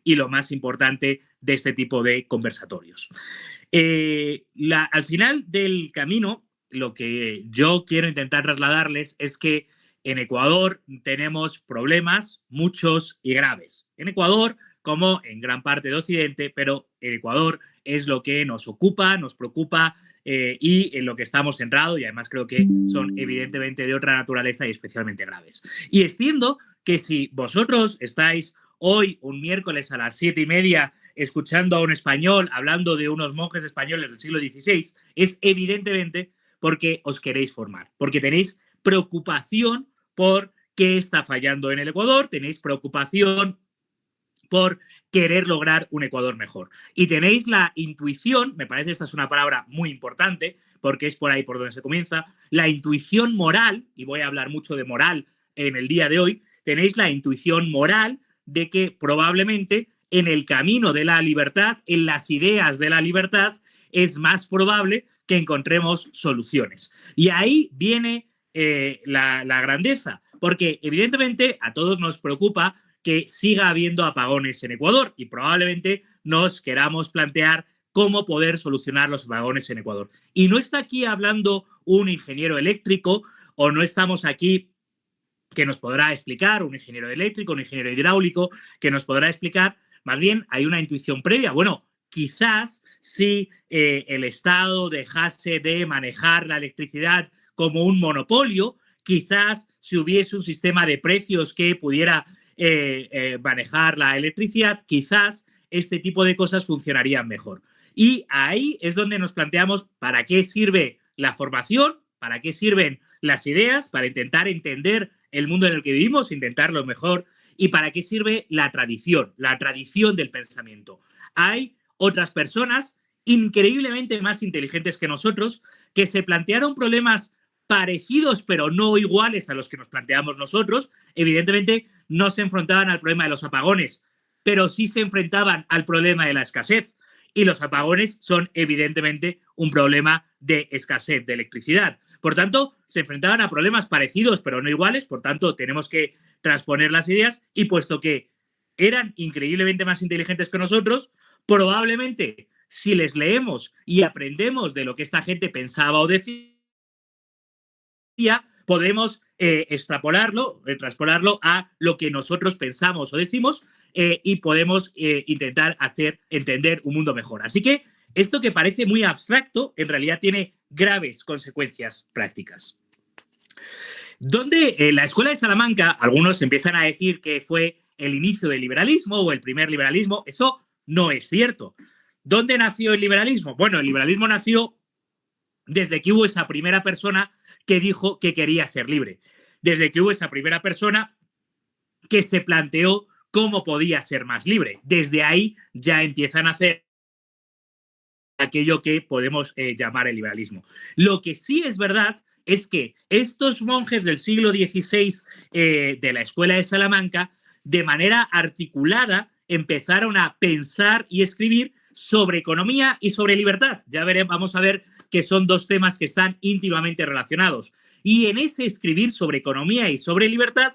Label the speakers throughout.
Speaker 1: y lo más importante de este tipo de conversatorios. Al final del camino, lo que yo quiero intentar trasladarles es que en Ecuador tenemos problemas, muchos y graves. En Ecuador, como en gran parte de Occidente, pero en Ecuador es lo que nos ocupa, nos preocupa y en lo que estamos centrados, y además creo que son evidentemente de otra naturaleza y especialmente graves. Y entiendo que si vosotros estáis hoy, un miércoles a las 7:30, escuchando a un español hablando de unos monjes españoles del siglo XVI, es evidentemente porque os queréis formar, porque tenéis preocupación por qué está fallando en el Ecuador, tenéis preocupación por querer lograr un Ecuador mejor. Y tenéis la intuición, me parece esta es una palabra muy importante, porque es por ahí por donde se comienza, la intuición moral, y voy a hablar mucho de moral en el día de hoy, tenéis la intuición moral de que probablemente en el camino de la libertad, en las ideas de la libertad, es más probable que encontremos soluciones. Y ahí viene la grandeza, porque evidentemente a todos nos preocupa que siga habiendo apagones en Ecuador y probablemente nos queramos plantear cómo poder solucionar los apagones en Ecuador. Y no está aquí hablando un ingeniero eléctrico o no estamos aquí que nos podrá explicar un ingeniero eléctrico, un ingeniero hidráulico, que nos podrá explicar, más bien hay una intuición previa. Bueno, quizás si el Estado dejase de manejar la electricidad como un monopolio, quizás si hubiese un sistema de precios que pudiera manejar la electricidad, quizás este tipo de cosas funcionarían mejor. Y ahí es donde nos planteamos para qué sirve la formación, para qué sirven las ideas, para intentar entender el mundo en el que vivimos, intentarlo mejor, y para qué sirve la tradición del pensamiento. Hay otras personas increíblemente más inteligentes que nosotros que se plantearon problemas parecidos pero no iguales a los que nos planteamos nosotros. Evidentemente no se enfrentaban al problema de los apagones, pero sí se enfrentaban al problema de la escasez. Y los apagones son evidentemente un problema de escasez de electricidad. Por tanto, se enfrentaban a problemas parecidos pero no iguales, por tanto tenemos que transponer las ideas y puesto que eran increíblemente más inteligentes que nosotros, probablemente si les leemos y aprendemos de lo que esta gente pensaba o decía, podemos extrapolarlo, transpolarlo a lo que nosotros pensamos o decimos y podemos intentar hacer entender un mundo mejor. Así que esto que parece muy abstracto, en realidad tiene graves consecuencias prácticas. Donde la Escuela de Salamanca, algunos empiezan a decir que fue el inicio del liberalismo o el primer liberalismo, eso no es cierto. ¿Dónde nació el liberalismo? Bueno, el liberalismo nació desde que hubo esa primera persona que dijo que quería ser libre, desde que hubo esa primera persona que se planteó cómo podía ser más libre. Desde ahí ya empiezan a hacer aquello que podemos llamar el liberalismo. Lo que sí es verdad es que estos monjes del siglo XVI de la Escuela de Salamanca, de manera articulada, empezaron a pensar y escribir sobre economía y sobre libertad. Ya veremos, vamos a ver que son dos temas que están íntimamente relacionados. Y en ese escribir sobre economía y sobre libertad,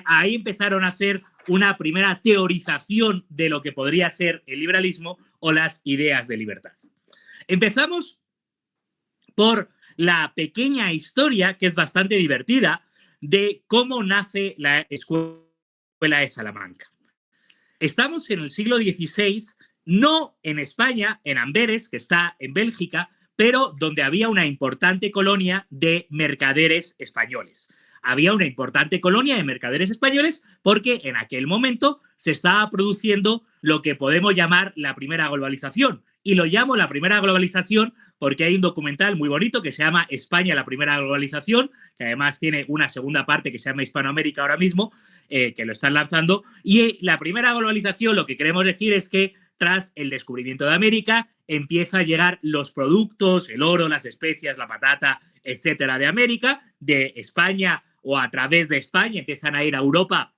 Speaker 1: ahí empezaron a hacer una primera teorización de lo que podría ser el liberalismo o las ideas de libertad. Empezamos por la pequeña historia, que es bastante divertida, de cómo nace la Escuela de Salamanca. Estamos en el siglo XVI, no en España, en Amberes, que está en Bélgica, pero donde había una importante colonia de mercaderes españoles. Había una importante colonia de mercaderes españoles porque en aquel momento se estaba produciendo lo que podemos llamar la primera globalización. Y lo llamo la primera globalización porque hay un documental muy bonito que se llama España, la primera globalización, que además tiene una segunda parte que se llama Hispanoamérica ahora mismo, que lo están lanzando. Y la primera globalización, lo que queremos decir es que tras el descubrimiento de América, empieza a llegar los productos, el oro, las especias, la patata, etcétera, de América, de España o a través de España, empiezan a ir a Europa,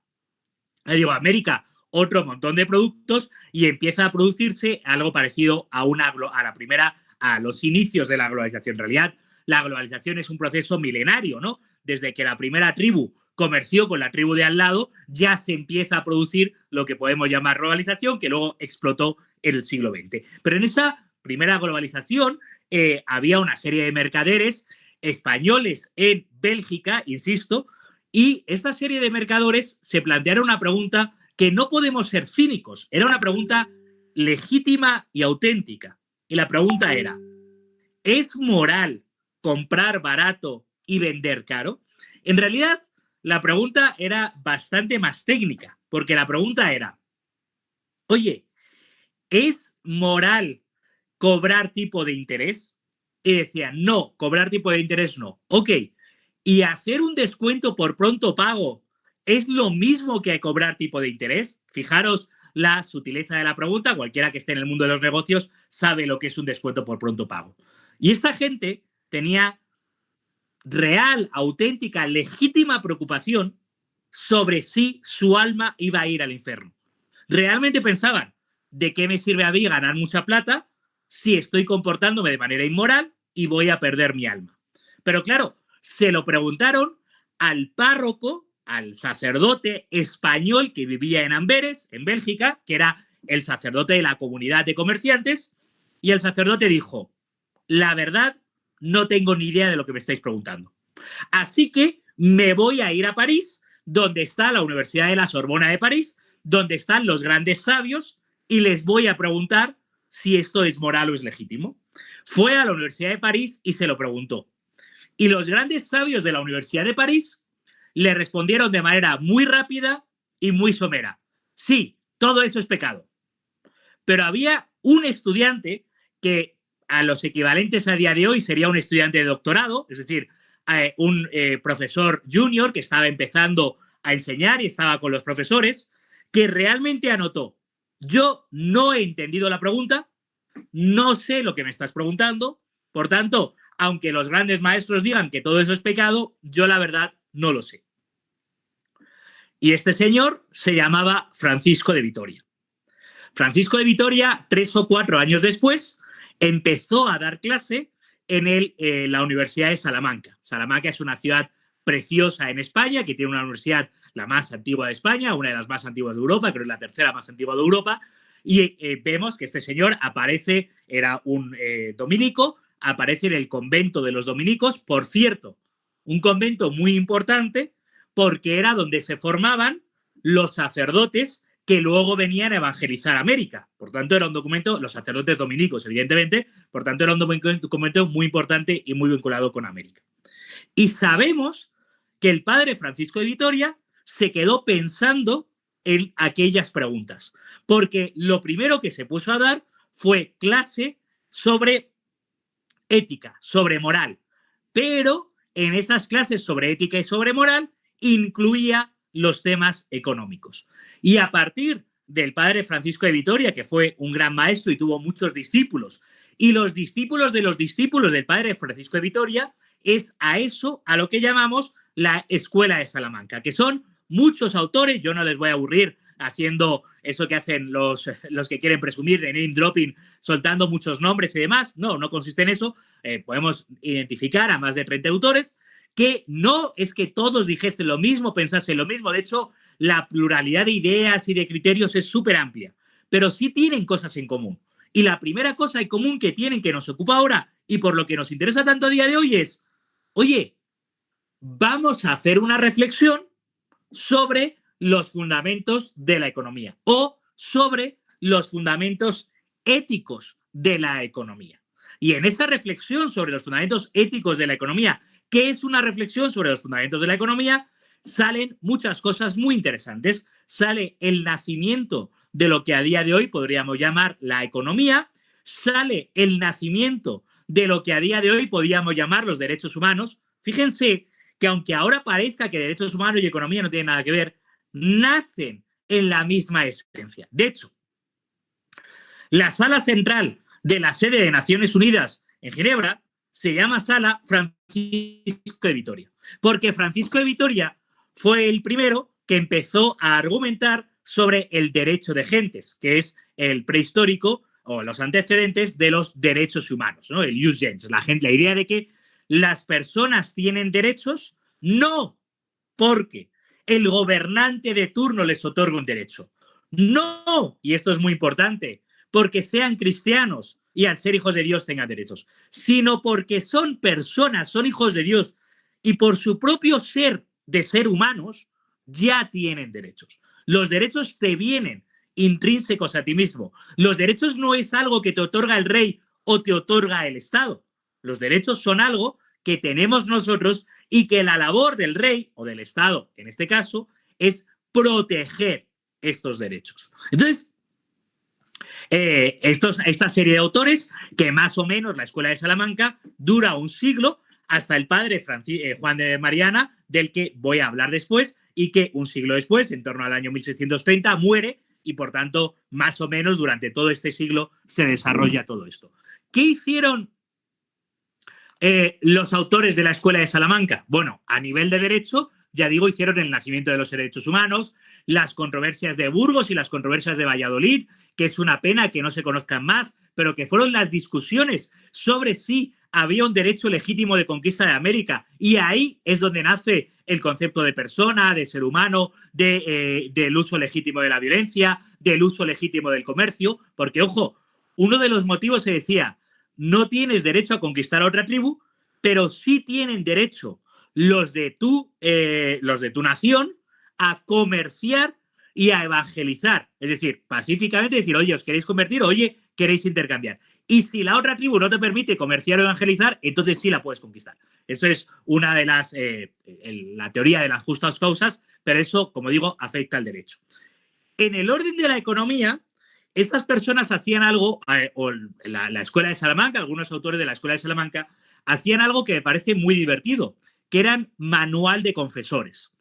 Speaker 1: a América, otro montón de productos y empieza a producirse algo parecido a los inicios de la globalización. En realidad, la globalización es un proceso milenario, ¿no? Desde que la primera tribu comerció con la tribu de al lado, ya se empieza a producir lo que podemos llamar globalización, que luego explotó en el siglo XX. Pero en esa primera globalización había una serie de mercaderes españoles en Bélgica, insisto, y esta serie de mercaderes se plantearon una pregunta que no podemos ser cínicos, era una pregunta legítima y auténtica. Y la pregunta era, ¿es moral comprar barato y vender caro? En realidad, la pregunta era bastante más técnica, porque la pregunta era, oye, ¿es moral cobrar tipo de interés? Y decían, no, cobrar tipo de interés no. Ok, ¿y hacer un descuento por pronto pago es lo mismo que cobrar tipo de interés? Fijaros la sutileza de la pregunta, cualquiera que esté en el mundo de los negocios sabe lo que es un descuento por pronto pago. Y esta gente tenía real, auténtica, legítima preocupación sobre si su alma iba a ir al infierno. Realmente pensaban, ¿de qué me sirve a mí ganar mucha plata si estoy comportándome de manera inmoral y voy a perder mi alma? Pero claro, se lo preguntaron al párroco, al sacerdote español que vivía en Amberes, en Bélgica, que era el sacerdote de la comunidad de comerciantes, y el sacerdote dijo, la verdad, no tengo ni idea de lo que me estáis preguntando. Así que me voy a ir a París, donde está la Universidad de la Sorbona de París, donde están los grandes sabios, y les voy a preguntar si esto es moral o es legítimo. Fue a la Universidad de París y se lo preguntó. Y los grandes sabios de la Universidad de París le respondieron de manera muy rápida y muy somera. Sí, todo eso es pecado. Pero había un estudiante que a los equivalentes a día de hoy sería un estudiante de doctorado, es decir, un profesor junior que estaba empezando a enseñar y estaba con los profesores, que realmente anotó, yo no he entendido la pregunta, no sé lo que me estás preguntando, por tanto, aunque los grandes maestros digan que todo eso es pecado, yo la verdad no lo sé. Y este señor se llamaba Francisco de Vitoria. Francisco de Vitoria, 3 o 4 años después, empezó a dar clase en la Universidad de Salamanca. Salamanca es una ciudad preciosa en España, que tiene una universidad la más antigua de España, una de las más antiguas de Europa, creo que es la tercera más antigua de Europa, y vemos que este señor aparece, era un dominico, aparece en el convento de los dominicos, por cierto, un convento muy importante porque era donde se formaban los sacerdotes que luego venían a evangelizar América. Por tanto, era un documento, los sacerdotes dominicos, evidentemente, por tanto, era un documento muy importante y muy vinculado con América. Y sabemos que el padre Francisco de Vitoria se quedó pensando en aquellas preguntas, porque lo primero que se puso a dar fue clase sobre ética, sobre moral, pero en esas clases sobre ética y sobre moral incluía los temas económicos. Y a partir del padre Francisco de Vitoria, que fue un gran maestro y tuvo muchos discípulos, y los discípulos de los discípulos del padre Francisco de Vitoria, es a eso a lo que llamamos la Escuela de Salamanca, que son muchos autores, yo no les voy a aburrir haciendo eso que hacen los que quieren presumir de name dropping, soltando muchos nombres y demás. No, no consiste en eso. Podemos identificar a más de 30 autores que no es que todos dijesen lo mismo, pensasen lo mismo. De hecho, la pluralidad de ideas y de criterios es súper amplia, pero sí tienen cosas en común. Y la primera cosa en común que tienen, que nos ocupa ahora y por lo que nos interesa tanto a día de hoy es, oye, vamos a hacer una reflexión sobre los fundamentos de la economía o sobre los fundamentos éticos de la economía. Y en esa reflexión sobre los fundamentos éticos de la economía, ¿qué es una reflexión sobre los fundamentos de la economía? Salen muchas cosas muy interesantes. Sale el nacimiento de lo que a día de hoy podríamos llamar la economía, sale el nacimiento de lo que a día de hoy podríamos llamar los derechos humanos. Fíjense que aunque ahora parezca que derechos humanos y economía no tienen nada que ver, nacen en la misma esencia. De hecho, la sala central de la sede de Naciones Unidas en Ginebra se llama Sala Francisco de Vitoria, porque Francisco de Vitoria fue el primero que empezó a argumentar sobre el derecho de gentes, que es el prehistórico o los antecedentes de los derechos humanos, ¿no? El jus gens, la idea de que las personas tienen derechos no porque el gobernante de turno les otorga un derecho. No, y esto es muy importante, porque sean cristianos y al ser hijos de Dios tengan derechos, sino porque son personas, son hijos de Dios y por su propio ser de ser humanos ya tienen derechos. Los derechos te vienen intrínsecos a ti mismo. Los derechos no es algo que te otorga el rey o te otorga el Estado. Los derechos son algo que tenemos nosotros y que la labor del rey o del Estado, en este caso, es proteger estos derechos. Entonces, esta serie de autores, que más o menos la Escuela de Salamanca dura un siglo, hasta el padre Juan de Mariana, del que voy a hablar después, y que un siglo después, en torno al año 1630, muere y, por tanto, más o menos durante todo este siglo se desarrolla todo esto. ¿Qué hicieron los autores de la Escuela de Salamanca? Bueno, a nivel de derecho, ya digo, hicieron el nacimiento de los derechos humanos, las controversias de Burgos y las controversias de Valladolid, que es una pena que no se conozcan más, pero que fueron las discusiones sobre si había un derecho legítimo de conquista de América. Y ahí es donde nace el concepto de persona, de ser humano, del uso legítimo de la violencia, del uso legítimo del comercio, porque, ojo, uno de los motivos se decía, no tienes derecho a conquistar a otra tribu, pero sí tienen derecho los de tu nación a comerciar y a evangelizar. Es decir, pacíficamente decir, oye, ¿os queréis convertir? Oye, ¿queréis intercambiar? Y si la otra tribu no te permite comerciar o evangelizar, entonces sí la puedes conquistar. Eso es una de las, la teoría de las justas causas, pero eso, como digo, afecta al derecho. En el orden de la economía, estas personas hacían algo, o la Escuela de Salamanca, algunos autores de la Escuela de Salamanca, hacían algo que me parece muy divertido, que eran manual de confesores.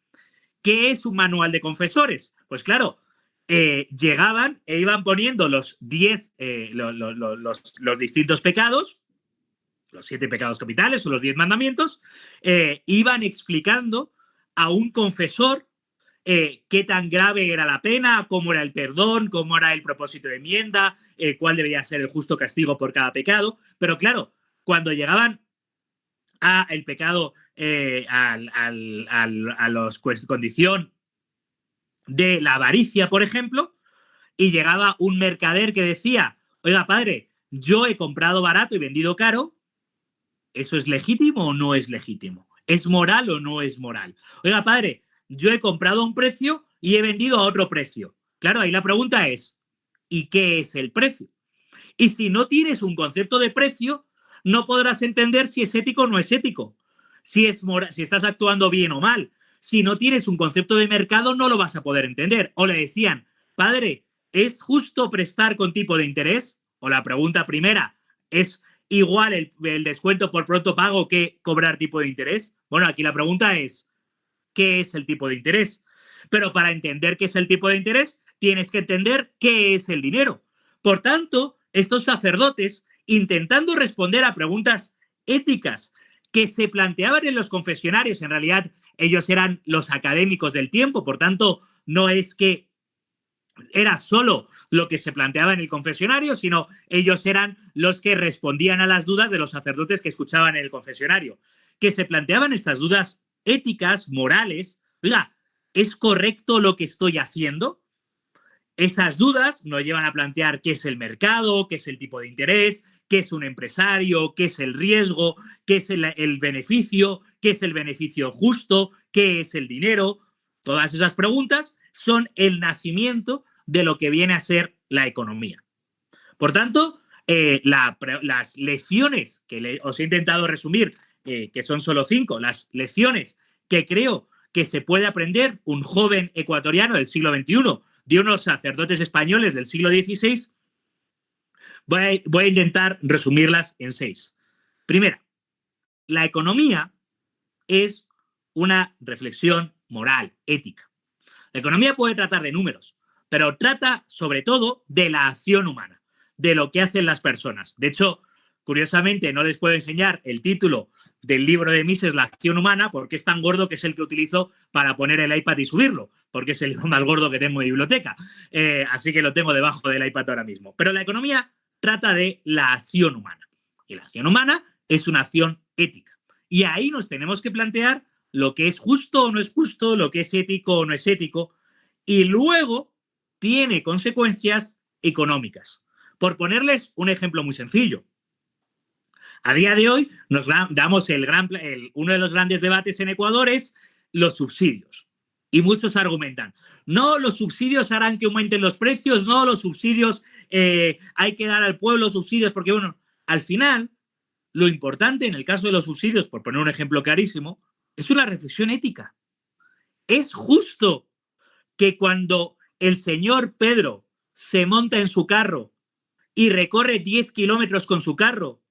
Speaker 1: ¿Qué es un manual de confesores? Pues claro, llegaban e iban poniendo los 10, los distintos pecados, los 7 pecados capitales o los 10 mandamientos, iban explicando a un confesor qué tan grave era la pena, cómo era el perdón, cómo era el propósito de enmienda, cuál debería ser el justo castigo por cada pecado. Pero claro, cuando llegaban a el pecado, a la condición de la avaricia, por ejemplo, y llegaba un mercader que decía, oiga, padre, yo he comprado barato y vendido caro, ¿eso es legítimo o no es legítimo? ¿Es moral o no es moral? Oiga, padre, yo he comprado a un precio y he vendido a otro precio. Claro, ahí la pregunta es, ¿y qué es el precio? Y si no tienes un concepto de precio, no podrás entender si es ético o no es ético, si estás actuando bien o mal. Si no tienes un concepto de mercado, no lo vas a poder entender. O le decían, padre, ¿es justo prestar con tipo de interés? O la pregunta primera, ¿es igual el descuento por pronto pago que cobrar tipo de interés? Bueno, aquí la pregunta es, ¿qué es el tipo de interés? Pero para entender qué es el tipo de interés, tienes que entender qué es el dinero. Por tanto, estos sacerdotes, intentando responder a preguntas éticas que se planteaban en los confesionarios, en realidad ellos eran los académicos del tiempo, por tanto, no es que era solo lo que se planteaba en el confesionario, sino ellos eran los que respondían a las dudas de los sacerdotes que escuchaban en el confesionario, que se planteaban estas dudas éticas, morales. Oiga, ¿es correcto lo que estoy haciendo? Esas dudas nos llevan a plantear qué es el mercado, qué es el tipo de interés, qué es un empresario, qué es el riesgo, qué es el beneficio, qué es el beneficio justo, qué es el dinero. Todas esas preguntas son el nacimiento de lo que viene a ser la economía. Por tanto, las lecciones que os he intentado resumir, que son solo 5, las lecciones que creo que se puede aprender un joven ecuatoriano del siglo XXI de unos sacerdotes españoles del siglo XVI, voy a intentar resumirlas en 6. Primera, la economía es una reflexión moral, ética. La economía puede tratar de números, pero trata sobre todo de la acción humana, de lo que hacen las personas. De hecho, curiosamente, no les puedo enseñar el título del libro de Mises, La acción humana, porque es tan gordo que es el que utilizo para poner el iPad y subirlo, porque es el libro más gordo que tengo en mi biblioteca. Así que lo tengo debajo del iPad ahora mismo. Pero la economía trata de la acción humana. Y la acción humana es una acción ética. Y ahí nos tenemos que plantear lo que es justo o no es justo, lo que es ético o no es ético, y luego tiene consecuencias económicas. Por ponerles un ejemplo muy sencillo. A día de hoy nos damos uno de los grandes debates en Ecuador es los subsidios. Y muchos argumentan, no, los subsidios harán que aumenten los precios, no, los subsidios, hay que dar al pueblo subsidios, porque bueno, al final, lo importante en el caso de los subsidios, por poner un ejemplo clarísimo, es una reflexión ética. ¿Es justo que cuando el señor Pedro se monta en su carro y recorre 10 kilómetros con su carro,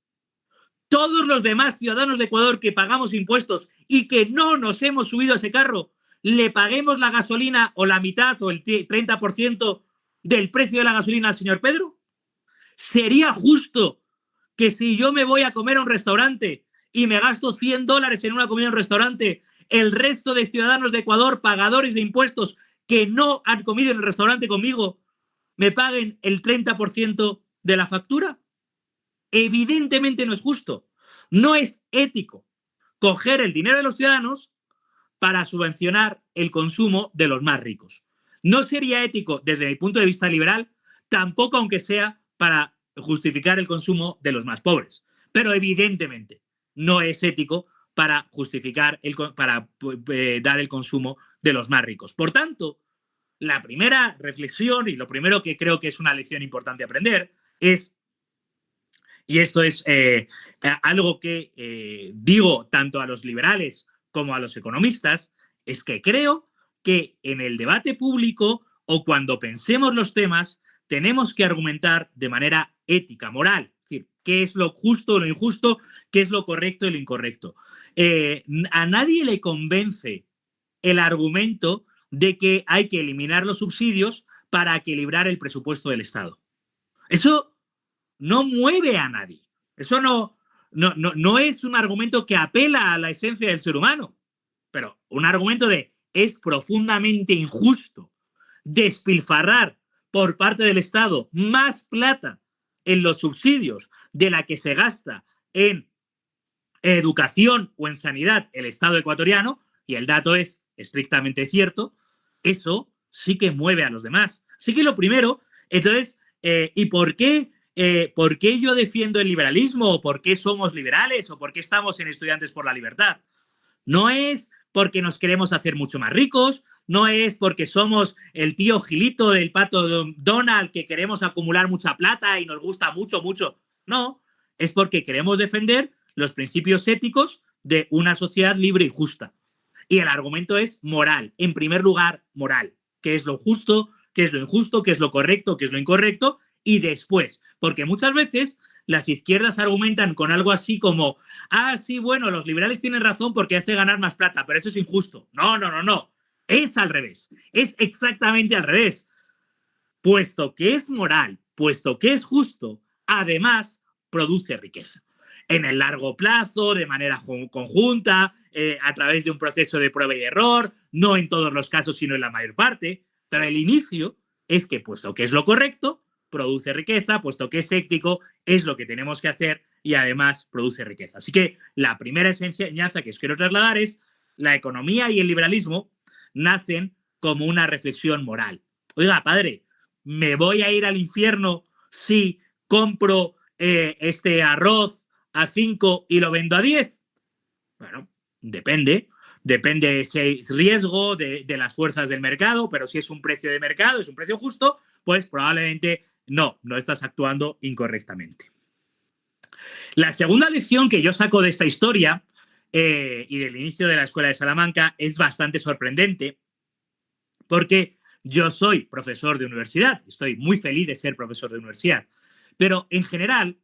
Speaker 1: todos los demás ciudadanos de Ecuador que pagamos impuestos y que no nos hemos subido a ese carro, le paguemos la gasolina o la mitad o el 30% del precio de la gasolina al señor Pedro? ¿Sería justo que si yo me voy a comer a un restaurante y me gasto $100 en una comida en un restaurante, el resto de ciudadanos de Ecuador, pagadores de impuestos que no han comido en el restaurante conmigo, me paguen el 30% de la factura? Evidentemente no es justo. No es ético coger el dinero de los ciudadanos para subvencionar el consumo de los más ricos. No sería ético desde mi punto de vista liberal, tampoco aunque sea para justificar el consumo de los más pobres. Pero evidentemente no es ético para justificar, dar el consumo de los más ricos. Por tanto, la primera reflexión y lo primero que creo que es una lección importante aprender es, y esto es algo que digo tanto a los liberales como a los economistas, es que creo que en el debate público o cuando pensemos los temas tenemos que argumentar de manera ética, moral, es decir, qué es lo justo o lo injusto, qué es lo correcto y lo incorrecto. A nadie le convence el argumento de que hay que eliminar los subsidios para equilibrar el presupuesto del Estado. Eso no mueve a nadie. Eso no es un argumento que apela a la esencia del ser humano, pero un argumento de es profundamente injusto despilfarrar por parte del Estado más plata en los subsidios de la que se gasta en educación o en sanidad el Estado ecuatoriano, y el dato es estrictamente cierto, eso sí que mueve a los demás. Así que lo primero, entonces, ¿y por qué? ¿Por qué yo defiendo el liberalismo? ¿O por qué somos liberales? ¿O por qué estamos en Estudiantes por la Libertad? No es porque nos queremos hacer mucho más ricos, no es porque somos el tío Gilito del pato Donald que queremos acumular mucha plata y nos gusta mucho, mucho. No, es porque queremos defender los principios éticos de una sociedad libre y justa. Y el argumento es moral. En primer lugar, moral. ¿Qué es lo justo? ¿Qué es lo injusto? ¿Qué es lo correcto? ¿Qué es lo incorrecto? Y después, porque muchas veces las izquierdas argumentan con algo así como, ah, sí, bueno, los liberales tienen razón porque hace ganar más plata, pero eso es injusto. No, no, no, no. Es al revés. Es exactamente al revés. Puesto que es moral, puesto que es justo, además produce riqueza. En el largo plazo, de manera conjunta, a través de un proceso de prueba y error, no en todos los casos, sino en la mayor parte, pero el inicio es que, puesto que es lo correcto, produce riqueza, puesto que es ético, es lo que tenemos que hacer y además produce riqueza. Así que la primera enseñanza que os quiero trasladar es la economía y el liberalismo nacen como una reflexión moral. Oiga, padre, ¿me voy a ir al infierno si compro este arroz a 5 y lo vendo a 10? Bueno, depende. Depende ese riesgo de las fuerzas del mercado, pero si es un precio de mercado, es un precio justo, pues probablemente no estás actuando incorrectamente. La segunda lección que yo saco de esta historia y del inicio de la Escuela de Salamanca es bastante sorprendente porque yo soy profesor de universidad, estoy muy feliz de ser profesor de universidad, pero en general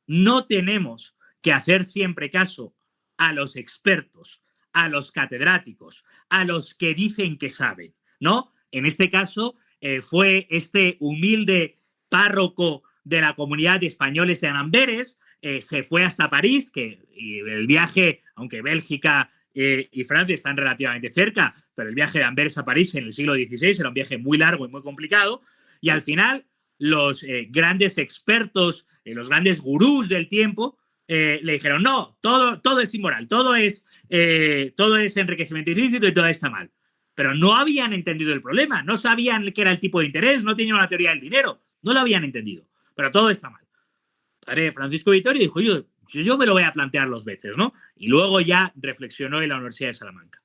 Speaker 1: no tenemos que hacer siempre caso a los expertos, a los catedráticos, a los que dicen que saben, ¿no? En este caso fue este humilde párroco de la comunidad de españoles en Amberes, se fue hasta París, y el viaje, aunque Bélgica y Francia están relativamente cerca, pero el viaje de Amberes a París en el siglo XVI era un viaje muy largo y muy complicado, y al final los grandes expertos, los grandes gurús del tiempo, le dijeron, no, todo es inmoral, todo es todo es enriquecimiento ilícito y todo está mal. Pero no habían entendido el problema, no sabían qué era el tipo de interés, no tenían la teoría del dinero, no lo habían entendido. Pero todo está mal. Padre Francisco Vittorio dijo, yo me lo voy a plantear 2 veces, ¿no? Y luego ya reflexionó en la Universidad de Salamanca.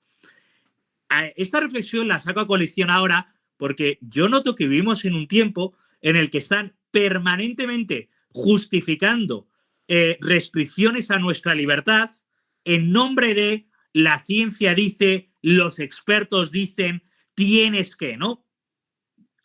Speaker 1: Esta reflexión la saco a colección ahora porque yo noto que vivimos en un tiempo en el que están permanentemente justificando restricciones a nuestra libertad en nombre de la ciencia dice, los expertos dicen, tienes que, ¿no?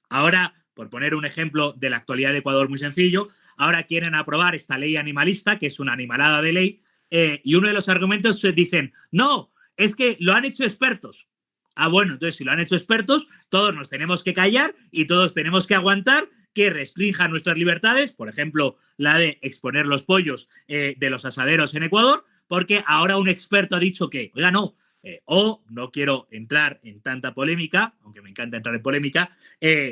Speaker 1: Ahora, por poner un ejemplo de la actualidad de Ecuador muy sencillo, ahora quieren aprobar esta ley animalista, que es una animalada de ley, y uno de los argumentos dicen, no, es que lo han hecho expertos. Ah, bueno, entonces si lo han hecho expertos, todos nos tenemos que callar y todos tenemos que aguantar que restrinjan nuestras libertades, por ejemplo, la de exponer los pollos de los asaderos en Ecuador, porque ahora un experto ha dicho que, oiga, no, o no quiero entrar en tanta polémica, aunque me encanta entrar en polémica,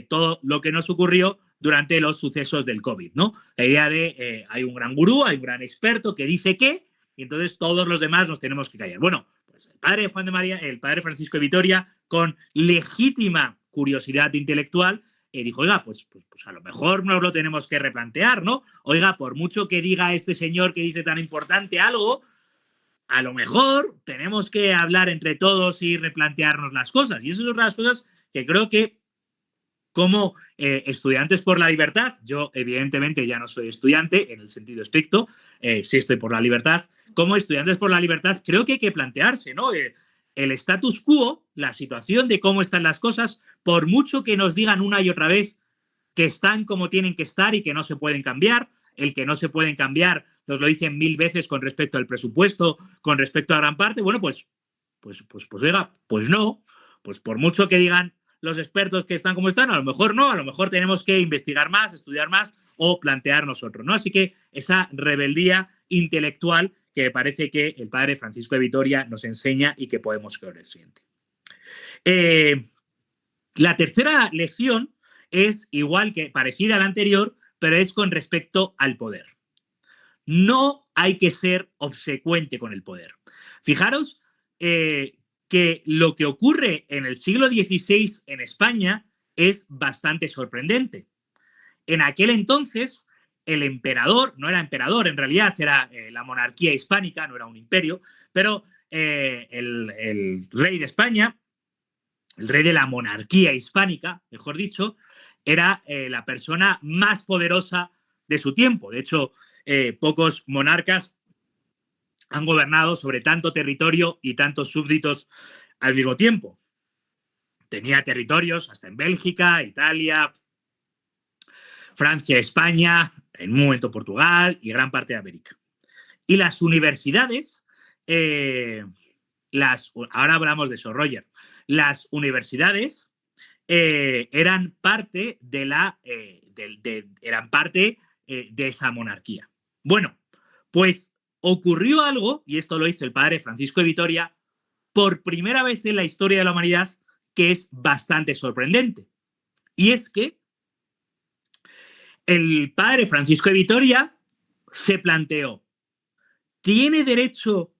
Speaker 1: todo lo que nos ocurrió durante los sucesos del COVID, ¿no? La idea de hay un gran gurú, hay un gran experto que dice que, y entonces todos los demás nos tenemos que callar. Bueno, pues el padre Juan de María, el padre Francisco de Vitoria, con legítima curiosidad intelectual, dijo, oiga, pues a lo mejor nos lo tenemos que replantear, ¿no? Oiga, por mucho que diga este señor que dice tan importante algo, a lo mejor tenemos que hablar entre todos y replantearnos las cosas. Y eso es una de las cosas que creo que como estudiantes por la libertad, yo evidentemente ya no soy estudiante en el sentido estricto, sí estoy por la libertad, como estudiantes por la libertad creo que hay que plantearse, ¿no? El status quo, la situación de cómo están las cosas, por mucho que nos digan una y otra vez que están como tienen que estar y que no se pueden cambiar, el que no se pueden cambiar nos lo dicen 1000 veces con respecto al presupuesto, con respecto a gran parte, bueno, pues oiga, pues no, pues por mucho que digan los expertos que están como están, a lo mejor no, a lo mejor tenemos que investigar más, estudiar más o plantear nosotros, ¿no? Así que esa rebeldía intelectual que me parece que el padre Francisco de Vitoria nos enseña y que podemos creer el siguiente. La tercera lección es igual que parecida a la anterior, pero es con respecto al poder. No hay que ser obsecuente con el poder. Fijaros que lo que ocurre en el siglo XVI en España es bastante sorprendente. En aquel entonces, el emperador, no era emperador, en realidad era la monarquía hispánica, no era un imperio, pero el rey de España, el rey de la monarquía hispánica, mejor dicho, era la persona más poderosa de su tiempo. De hecho, pocos monarcas han gobernado sobre tanto territorio y tantos súbditos al mismo tiempo. Tenía territorios hasta en Bélgica, Italia, Francia, España, en un momento Portugal y gran parte de América. Y las universidades, ahora hablamos de eso, Roger, las universidades eran parte de esa monarquía. Bueno, pues ocurrió algo, y esto lo hizo el padre Francisco de Vitoria, por primera vez en la historia de la humanidad, que es bastante sorprendente. Y es que el padre Francisco de Vitoria se planteó, ¿tiene derecho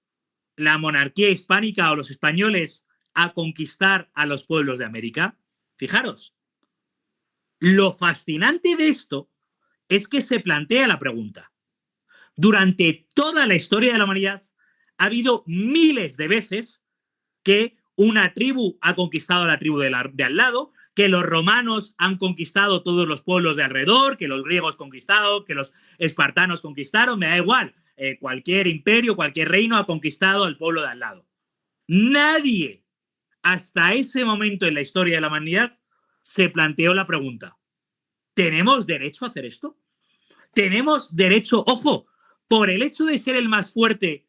Speaker 1: la monarquía hispánica o los españoles a conquistar a los pueblos de América? Fijaros, lo fascinante de esto es que se plantea la pregunta. Durante toda la historia de la humanidad ha habido miles de veces que una tribu ha conquistado a la tribu de al lado, que los romanos han conquistado todos los pueblos de alrededor, que los griegos conquistaron, que los espartanos conquistaron, me da igual, cualquier imperio, cualquier reino ha conquistado al pueblo de al lado. Nadie hasta ese momento en la historia de la humanidad se planteó la pregunta, ¿tenemos derecho a hacer esto? ¿Tenemos derecho, ojo, por el hecho de ser el más fuerte,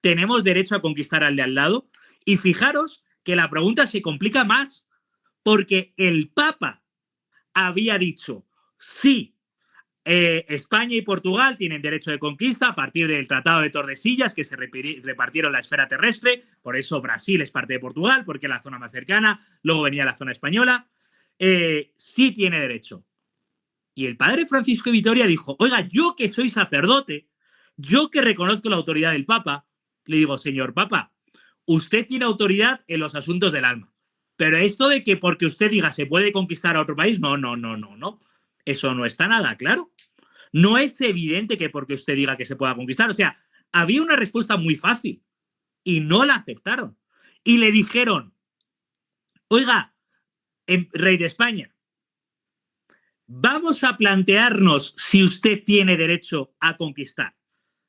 Speaker 1: tenemos derecho a conquistar al de al lado? Y fijaros que la pregunta se complica más porque el Papa había dicho, sí, España y Portugal tienen derecho de conquista a partir del Tratado de Tordesillas, que se repartieron la esfera terrestre, por eso Brasil es parte de Portugal, porque es la zona más cercana, luego venía la zona española, sí tiene derecho. Y el padre Francisco de Vitoria dijo, oiga, yo que soy sacerdote, yo que reconozco la autoridad del Papa, le digo, señor Papa, usted tiene autoridad en los asuntos del alma. Pero esto de que porque usted diga se puede conquistar a otro país, no. Eso no está nada claro. No es evidente que porque usted diga que se pueda conquistar. O sea, había una respuesta muy fácil y no la aceptaron. Y le dijeron, oiga, rey de España, vamos a plantearnos si usted tiene derecho a conquistar.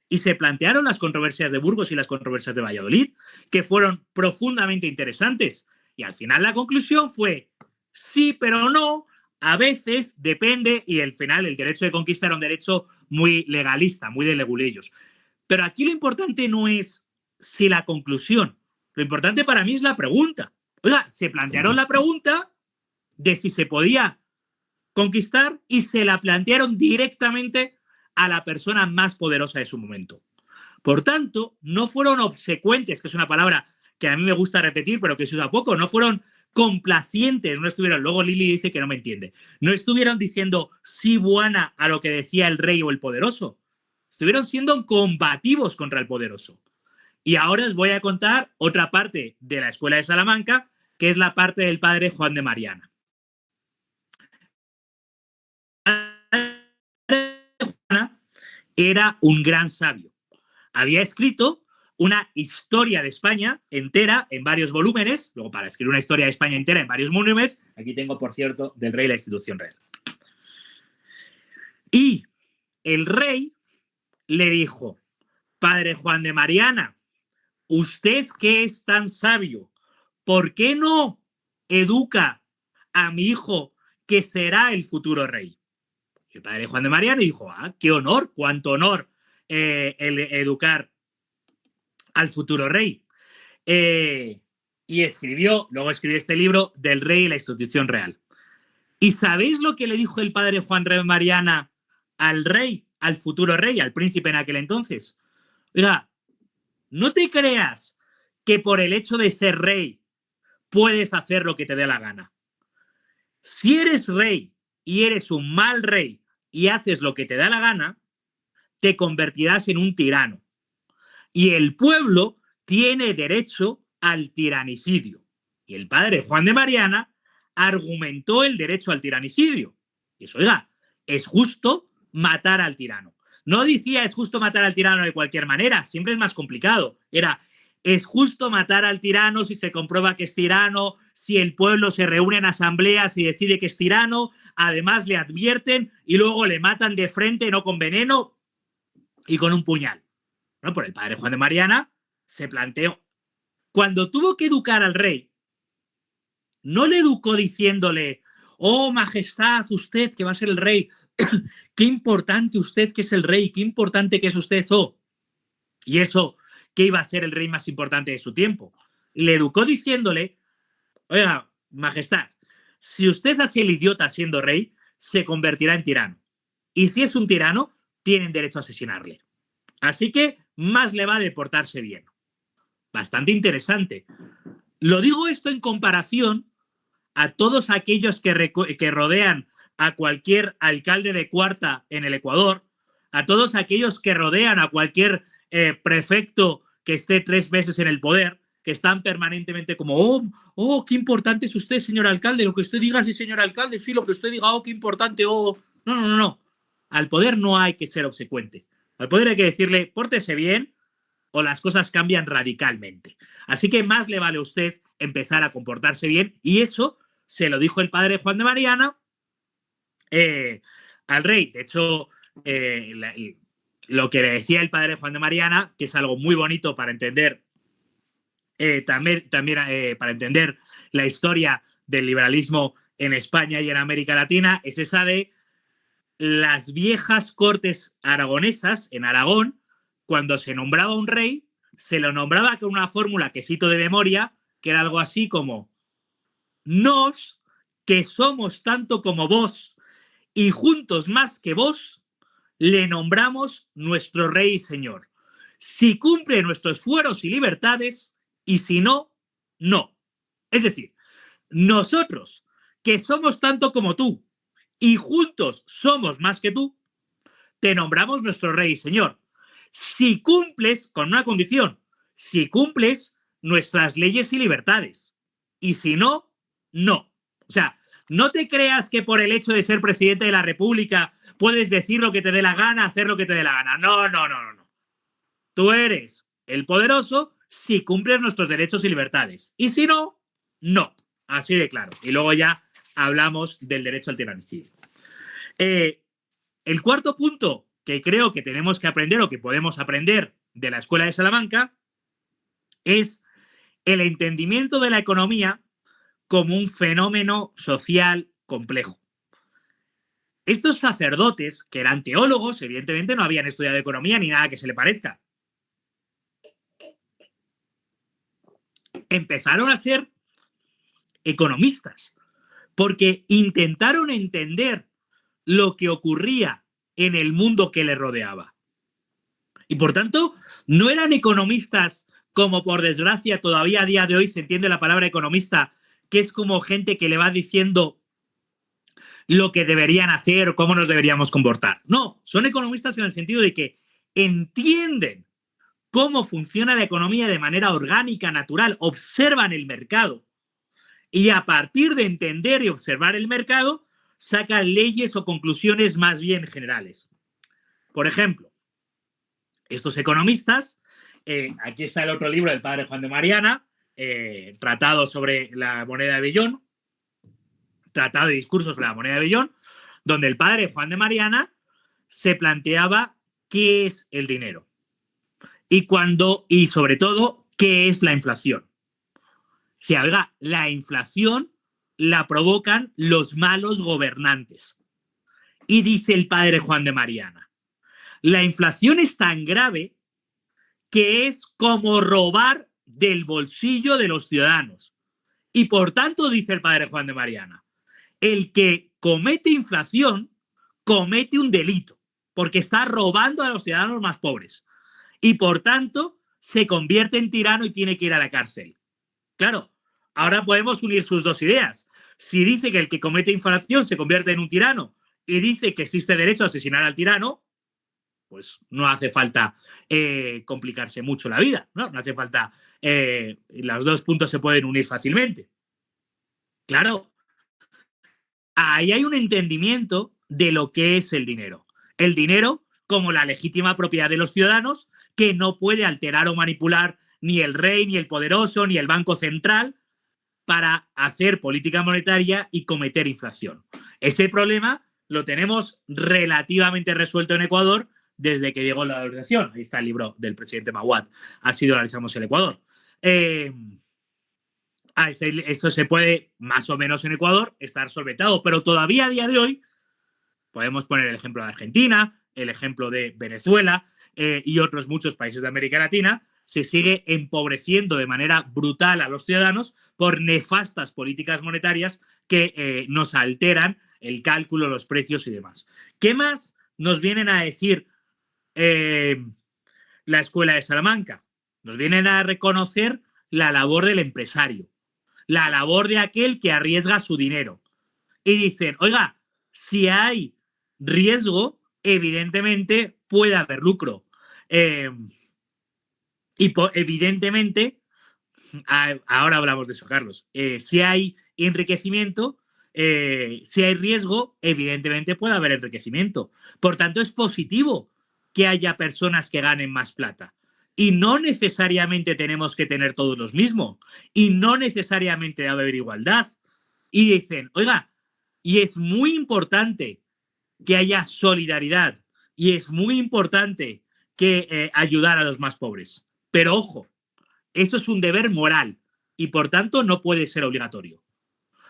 Speaker 1: Y se plantearon las controversias de Burgos y las controversias de Valladolid, que fueron profundamente interesantes. Y al final la conclusión fue sí, pero no, a veces depende, y al final el derecho de conquista era un derecho muy legalista, muy de leguleyos. Pero aquí lo importante no es si la conclusión, lo importante para mí es la pregunta. Oiga, se plantearon la pregunta de si se podía conquistar y se la plantearon directamente a la persona más poderosa de su momento. Por tanto, no fueron obsecuentes, que es una palabra que a mí me gusta repetir, pero que se usa poco, no fueron complacientes, no estuvieron, luego Lili dice que no me entiende, no estuvieron diciendo sí buena a lo que decía el rey o el poderoso, estuvieron siendo combativos contra el poderoso. Y ahora os voy a contar otra parte de la escuela de Salamanca, que es la parte del padre Juan de Mariana. Era un gran sabio. Había escrito una historia de España entera en varios volúmenes, luego para escribir una historia de España entera en varios volúmenes, aquí tengo, por cierto, del rey la institución real. Y el rey le dijo, padre Juan de Mariana, usted que es tan sabio, ¿por qué no educa a mi hijo que será el futuro rey? El padre Juan de Mariana dijo, qué honor, cuánto honor el educar al futuro rey. Y luego escribió este libro del rey y la institución real. ¿Y sabéis lo que le dijo el padre Juan de Mariana al rey, al futuro rey, al príncipe en aquel entonces? Oiga, no te creas que por el hecho de ser rey puedes hacer lo que te dé la gana. Si eres rey y eres un mal rey y haces lo que te da la gana, te convertirás en un tirano. Y el pueblo tiene derecho al tiranicidio. Y el padre Juan de Mariana argumentó el derecho al tiranicidio. Y eso, oiga, es justo matar al tirano. No decía es justo matar al tirano de cualquier manera, siempre es más complicado. Era, es justo matar al tirano si se comprueba que es tirano, si el pueblo se reúne en asambleas y decide que es tirano, además le advierten y luego le matan de frente, no con veneno y con un puñal. Bueno, por el padre Juan de Mariana se planteó. Cuando tuvo que educar al rey, no le educó diciéndole, oh majestad, usted que va a ser el rey, qué importante usted que es el rey, qué importante que es usted, y eso que iba a ser el rey más importante de su tiempo. Le educó diciéndole, oiga, majestad, si usted hace el idiota siendo rey, se convertirá en tirano. Y si es un tirano, tienen derecho a asesinarle. Así que más le va de portarse bien. Bastante interesante. Lo digo esto en comparación a todos aquellos que rodean a cualquier alcalde de cuarta en el Ecuador, a todos aquellos que rodean a cualquier prefecto que esté 3 meses en el poder, que están permanentemente como, oh, qué importante es usted, señor alcalde, lo que usted diga, sí, señor alcalde, sí, lo que usted diga, oh, qué importante, oh. No. Al poder no hay que ser obsecuente. Al poder hay que decirle, pórtese bien o las cosas cambian radicalmente. Así que más le vale a usted empezar a comportarse bien, y eso se lo dijo el padre Juan de Mariana al rey. De hecho, lo que le decía el padre Juan de Mariana, que es algo muy bonito para entender también para entender la historia del liberalismo en España y en América Latina, es esa de las viejas cortes aragonesas en Aragón. Cuando se nombraba un rey, se lo nombraba con una fórmula que cito de memoria, que era algo así como: nos, que somos tanto como vos y juntos más que vos, le nombramos nuestro rey y señor. Si cumple nuestros fueros y libertades, y si no, no. Es decir, nosotros, que somos tanto como tú y juntos somos más que tú, te nombramos nuestro rey y señor. Si cumples, con una condición, si cumples nuestras leyes y libertades. Y si no, no. O sea, no te creas que por el hecho de ser presidente de la República puedes decir lo que te dé la gana, hacer lo que te dé la gana. No, no, no, no, no. Tú eres el poderoso si cumples nuestros derechos y libertades. Y si no, no. Así de claro. Y luego ya hablamos del derecho al tiranicidio. El cuarto punto que creo que tenemos que aprender o que podemos aprender de la Escuela de Salamanca es el entendimiento de la economía como un fenómeno social complejo. Estos sacerdotes, que eran teólogos, evidentemente no habían estudiado economía ni nada que se le parezca, empezaron a ser economistas porque intentaron entender lo que ocurría en el mundo que les rodeaba. Y por tanto, no eran economistas como por desgracia todavía a día de hoy se entiende la palabra economista, que es como gente que le va diciendo lo que deberían hacer o cómo nos deberíamos comportar. No, son economistas en el sentido de que entienden cómo funciona la economía de manera orgánica, natural, observan el mercado y a partir de entender y observar el mercado sacan leyes o conclusiones más bien generales. Por ejemplo, estos economistas, aquí está el otro libro del padre Juan de Mariana, Tratado sobre la moneda de Vellón, Tratado de Discursos sobre la moneda de Vellón, donde el padre Juan de Mariana se planteaba qué es el dinero y sobre todo qué es la inflación. O sea, oiga, la inflación la provocan los malos gobernantes. Y dice el padre Juan de Mariana, la inflación es tan grave que es como robar del bolsillo de los ciudadanos. Y por tanto, dice el padre Juan de Mariana, el que comete inflación comete un delito, porque está robando a los ciudadanos más pobres. Y por tanto, se convierte en tirano y tiene que ir a la cárcel. Claro, ahora podemos unir sus dos ideas. Si dice que el que comete inflación se convierte en un tirano y dice que existe derecho a asesinar al tirano, pues no hace falta complicarse mucho la vida, ¿no? No hace falta, los dos puntos se pueden unir fácilmente. Claro, ahí hay un entendimiento de lo que es el dinero. El dinero como la legítima propiedad de los ciudadanos que no puede alterar o manipular ni el rey, ni el poderoso, ni el Banco Central para hacer política monetaria y cometer inflación. Ese problema lo tenemos relativamente resuelto en Ecuador desde que llegó la dolarización. Ahí está el libro del presidente Maguad, así dolarizamos el Ecuador. Eso se puede, más o menos en Ecuador, estar solventado, pero todavía a día de hoy podemos poner el ejemplo de Argentina, el ejemplo de Venezuela y otros muchos países de América Latina, se sigue empobreciendo de manera brutal a los ciudadanos por nefastas políticas monetarias que nos alteran el cálculo, los precios y demás. ¿Qué más nos vienen a decir la Escuela de Salamanca? Nos vienen a reconocer la labor del empresario, la labor de aquel que arriesga su dinero. Y dicen, oiga, si hay riesgo, evidentemente puede haber lucro. Evidentemente, ahora hablamos de eso, Carlos, si hay enriquecimiento, si hay riesgo, evidentemente puede haber enriquecimiento. Por tanto, es positivo que haya personas que ganen más plata. Y no necesariamente tenemos que tener todos los mismos. Y no necesariamente debe haber igualdad. Y dicen, oiga, y es muy importante que haya solidaridad. Y es muy importante que ayudar a los más pobres. Pero ojo, eso es un deber moral y por tanto no puede ser obligatorio.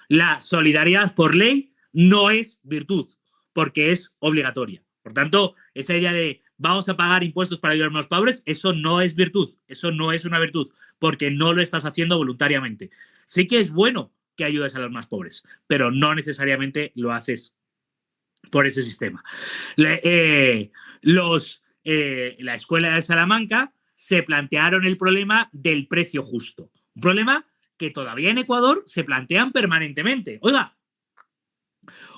Speaker 1: La solidaridad por ley no es virtud porque es obligatoria. Por tanto, esa idea de vamos a pagar impuestos para ayudar a los pobres, eso no es virtud, eso no es una virtud porque no lo estás haciendo voluntariamente. Sí que es bueno que ayudes a los más pobres, pero no necesariamente lo haces por ese sistema. La Escuela de Salamanca se plantearon el problema del precio justo. Un problema que todavía en Ecuador se plantean permanentemente. Oiga,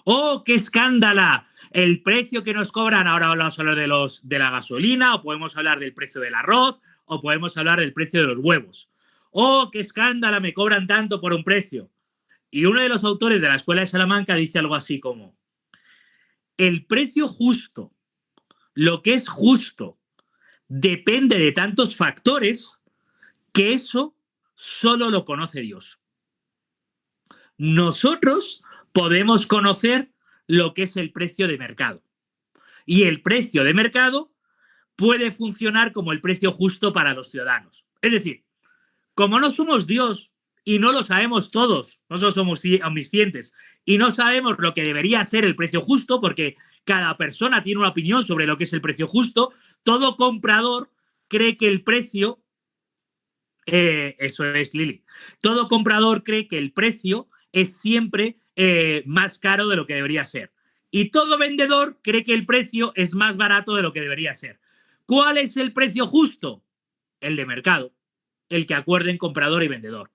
Speaker 1: ¡oh, qué escándalo! El precio que nos cobran, ahora vamos a hablar de la gasolina, o podemos hablar del precio del arroz, o podemos hablar del precio de los huevos. ¡Oh, qué escándalo! Me cobran tanto por un precio. Y uno de los autores de la Escuela de Salamanca dice algo así como: el precio justo, lo que es justo, depende de tantos factores que eso solo lo conoce Dios. Nosotros podemos conocer lo que es el precio de mercado. Y el precio de mercado puede funcionar como el precio justo para los ciudadanos. Es decir, como no somos Dios y no lo sabemos todos, no somos omniscientes y no sabemos lo que debería ser el precio justo, porque cada persona tiene una opinión sobre lo que es el precio justo, todo comprador cree que el precio, eso es Lili, todo comprador cree que el precio es siempre más caro de lo que debería ser. Y todo vendedor cree que el precio es más barato de lo que debería ser. ¿Cuál es el precio justo? El de mercado, el que acuerden comprador y vendedor.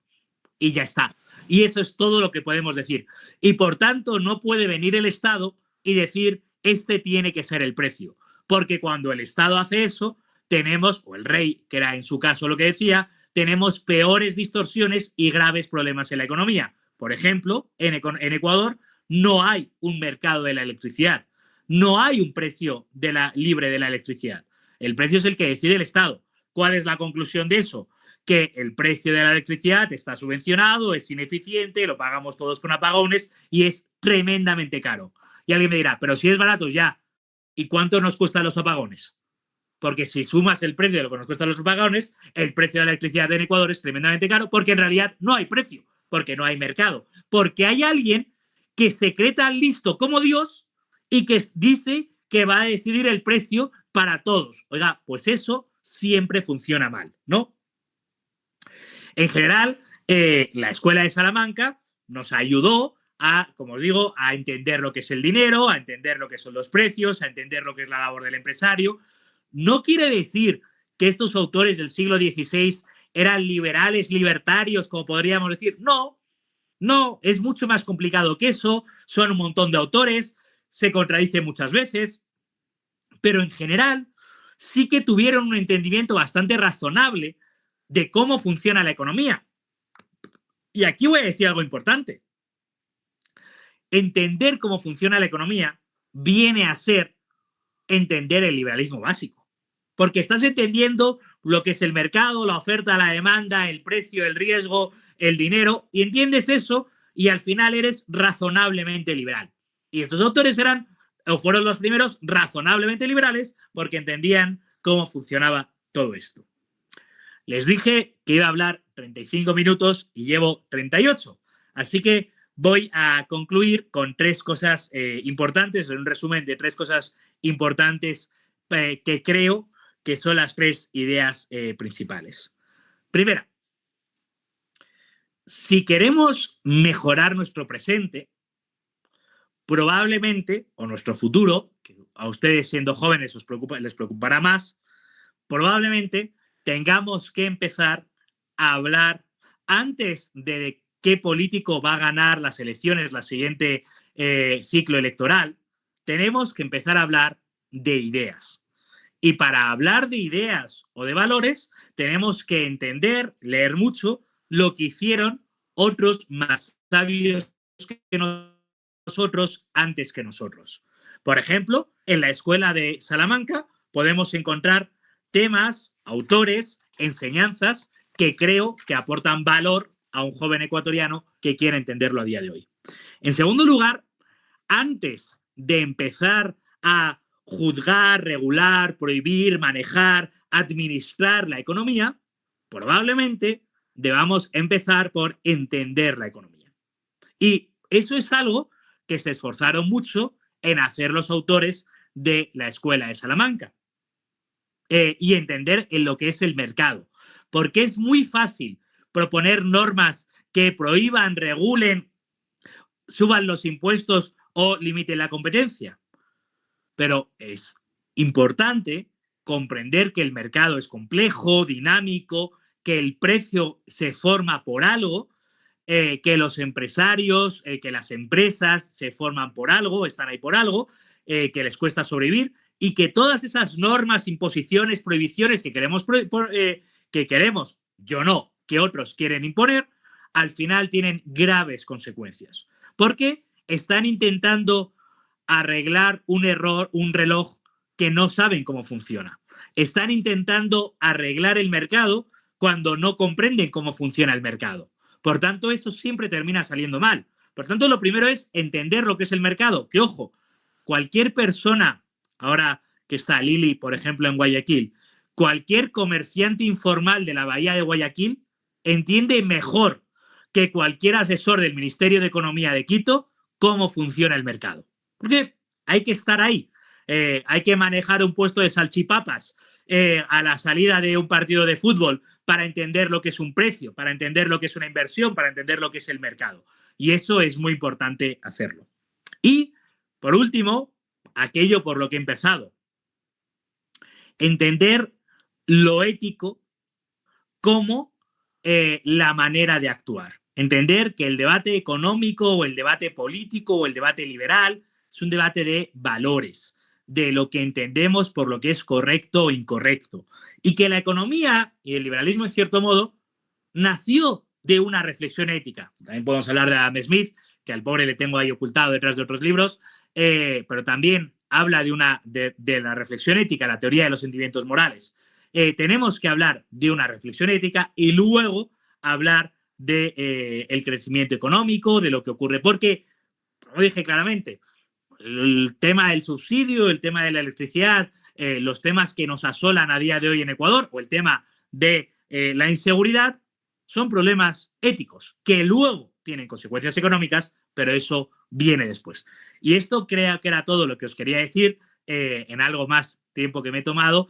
Speaker 1: Y ya está. Y eso es todo lo que podemos decir. Y por tanto, no puede venir el Estado y decir, este tiene que ser el precio. Porque cuando el Estado hace eso, tenemos, o el rey, que era en su caso lo que decía, tenemos peores distorsiones y graves problemas en la economía. Por ejemplo, en Ecuador no hay un mercado de la electricidad. No hay un precio libre de la electricidad. El precio es el que decide el Estado. ¿Cuál es la conclusión de eso? Que el precio de la electricidad está subvencionado, es ineficiente, lo pagamos todos con apagones y es tremendamente caro. Y alguien me dirá, pero si es barato ya, ¿y cuánto nos cuestan los apagones? Porque si sumas el precio de lo que nos cuestan los apagones, el precio de la electricidad en Ecuador es tremendamente caro, porque en realidad no hay precio, porque no hay mercado, porque hay alguien que se cree tan listo como Dios y que dice que va a decidir el precio para todos. Oiga, pues eso siempre funciona mal, ¿no? En general, la Escuela de Salamanca nos ayudó a, como os digo, a entender lo que es el dinero, a entender lo que son los precios, a entender lo que es la labor del empresario. No quiere decir que estos autores del siglo XVI eran liberales, libertarios, como podríamos decir. No, no, es mucho más complicado que eso. Son un montón de autores, se contradicen muchas veces, pero en general sí que tuvieron un entendimiento bastante razonable de cómo funciona la economía. Y aquí voy a decir algo importante. Entender cómo funciona la economía viene a ser entender el liberalismo básico. Porque estás entendiendo lo que es el mercado, la oferta, la demanda, el precio, el riesgo, el dinero, y entiendes eso y al final eres razonablemente liberal. Y estos autores eran, o fueron los primeros razonablemente liberales porque entendían cómo funcionaba todo esto. Les dije que iba a hablar 35 minutos y llevo 38. Así que voy a concluir con tres cosas importantes, en un resumen de tres cosas importantes que creo que son las tres ideas principales. Primera, si queremos mejorar nuestro presente, probablemente, o nuestro futuro, que a ustedes siendo jóvenes les preocupará más, probablemente tengamos que empezar a hablar antes de qué político va a ganar las elecciones, la siguiente ciclo electoral. Tenemos que empezar a hablar de ideas. Y para hablar de ideas o de valores, tenemos que entender, leer mucho, lo que hicieron otros más sabios que nosotros antes que nosotros. Por ejemplo, en la Escuela de Salamanca podemos encontrar temas, autores, enseñanzas que creo que aportan valor a un joven ecuatoriano que quiere entenderlo a día de hoy. En segundo lugar, antes de empezar a juzgar, regular, prohibir, manejar, administrar la economía, probablemente debamos empezar por entender la economía. Y eso es algo que se esforzaron mucho en hacer los autores de la Escuela de Salamanca. Y entender en lo que es el mercado. Porque es muy fácil proponer normas que prohíban, regulen, suban los impuestos o limiten la competencia. Pero es importante comprender que el mercado es complejo, dinámico, que el precio se forma por algo, que los empresarios, que las empresas se forman por algo, están ahí por algo, que les cuesta sobrevivir y que todas esas normas, imposiciones, prohibiciones que queremos, yo no, que otros quieren imponer, al final tienen graves consecuencias. Porque están intentando arreglar un error, un reloj que no saben cómo funciona. Están intentando arreglar el mercado cuando no comprenden cómo funciona el mercado. Por tanto, eso siempre termina saliendo mal. Por tanto, lo primero es entender lo que es el mercado. Que, ojo, cualquier persona, ahora que está Lili, por ejemplo, en Guayaquil, cualquier comerciante informal de la bahía de Guayaquil entiende mejor que cualquier asesor del Ministerio de Economía de Quito cómo funciona el mercado. Porque hay que estar ahí. Hay que manejar un puesto de salchipapas a la salida de un partido de fútbol para entender lo que es un precio, para entender lo que es una inversión, para entender lo que es el mercado. Y eso es muy importante hacerlo. Y, por último, aquello por lo que he empezado. Entender lo ético como la manera de actuar. Entender que el debate económico o el debate político o el debate liberal es un debate de valores, de lo que entendemos por lo que es correcto o incorrecto. Y que la economía y el liberalismo, en cierto modo, nació de una reflexión ética. También podemos hablar de Adam Smith, que al pobre le tengo ahí ocultado detrás de otros libros, pero también habla de la reflexión ética, la teoría de los sentimientos morales. Tenemos que hablar de una reflexión ética y luego hablar de el crecimiento económico, de lo que ocurre, porque, como dije claramente, el tema del subsidio, el tema de la electricidad, los temas que nos asolan a día de hoy en Ecuador o el tema de la inseguridad son problemas éticos que luego tienen consecuencias económicas, pero eso viene después. Y esto creo que era todo lo que os quería decir en algo más tiempo que me he tomado